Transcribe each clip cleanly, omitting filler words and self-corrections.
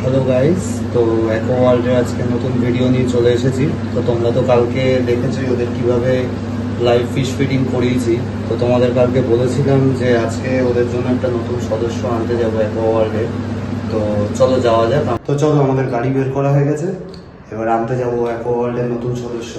Hello guys, তো aqua ওয়ার্ল্ডের আজকে নতুন ভিডিও নিয়ে চলে এসেছি। তো তোমরা তো কালকে দেখেছোই ওদের কিভাবে লাইভ ফিশ ফিডিং করিয়েছি। তো তোমাদের কালকে বলেছিলাম যে আজকে ওদের জন্য একটা নতুন সদস্য আনতে যাবো অ্যাকোয়া ওয়ার্ল্ডে। তো চলো যাওয়া যাক। তো চলো, আমাদের গাড়ি বের করা হয়ে গেছে, এবার আনতে যাবো অ্যাকোয়া ওয়ার্ল্ডের নতুন সদস্য।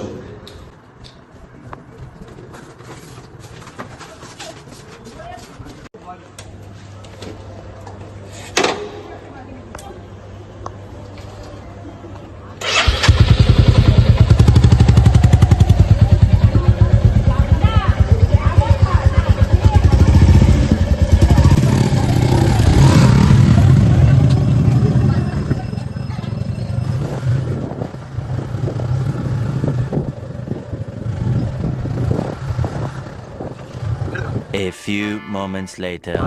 A few moments later.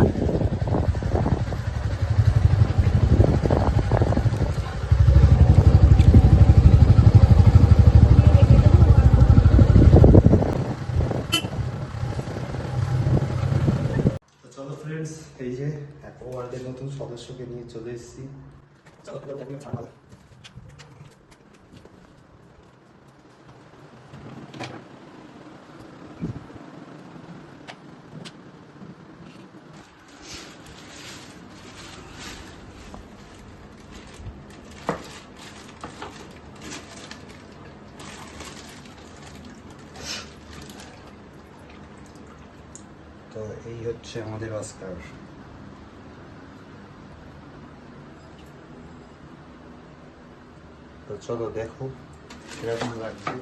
তো চলো ফ্রেন্ডস, এই যে অ্যাকোয়া ওয়ার্ল্ডের নতুন সদস্যকে নিয়ে চলে এসেছি। চলো তো এই হচ্ছে আমাদের অস্কার। তো চলো দেখো কিরকম লাগছে।